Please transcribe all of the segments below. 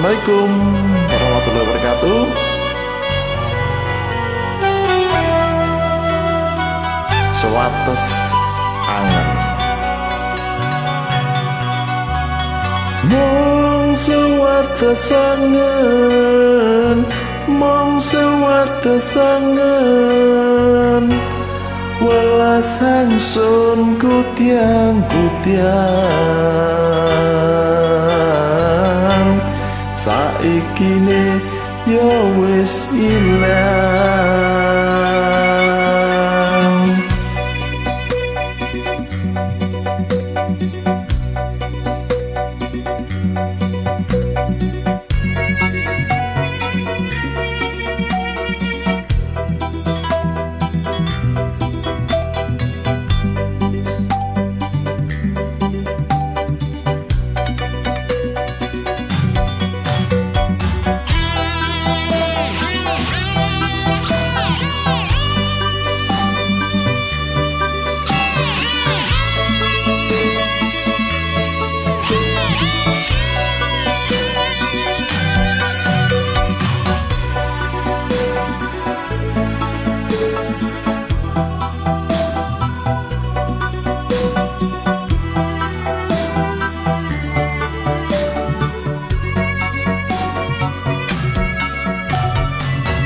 Assalamualaikum warahmatullahi wabarakatuh. Sewates angen mong sewates angen, mong sewates angen, welas hangsun kutiang saikine ya wis ilang.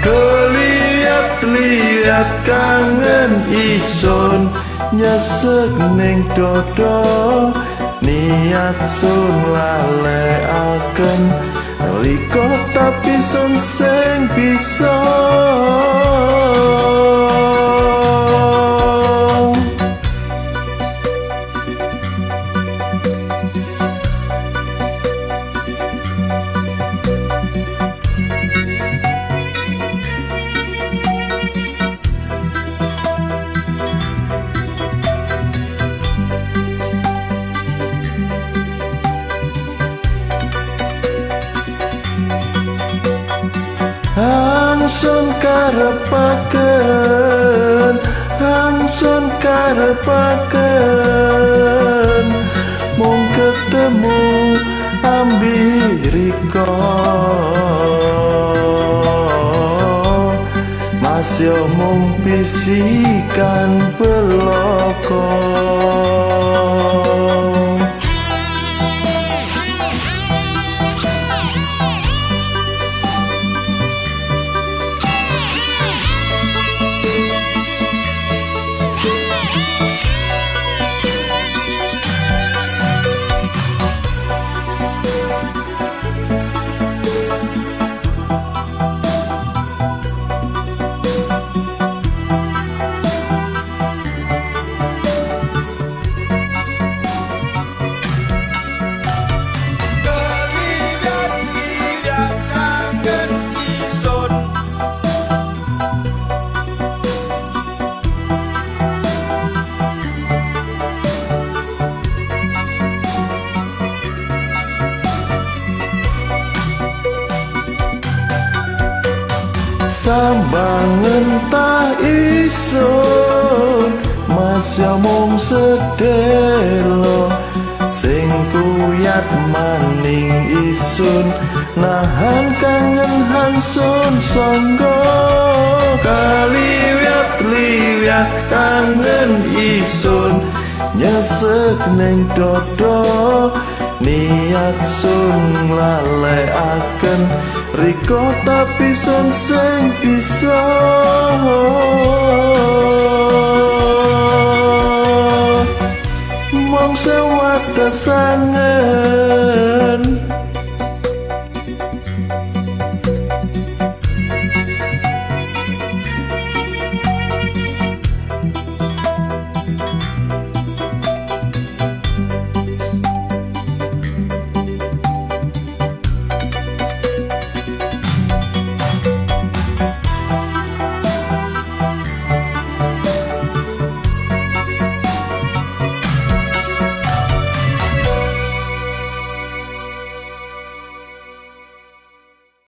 Keliat kangen isun nyesek ning dodo, niat sun lalekaken nalika tapi sun sing bisa. Hangsun karepaken, hangsun karepaken, mung ketemu ambirika, masya mung bisikan belaka. Sambang entah isun, masya mung sedelo, sing puyat maning isun, nahan kangen hangsun sangga. Kaliwat-liwat kangen isun nyesek ning dodo, niat sun lalekaken riko tapi sun sing bisa. Mong sewates angen,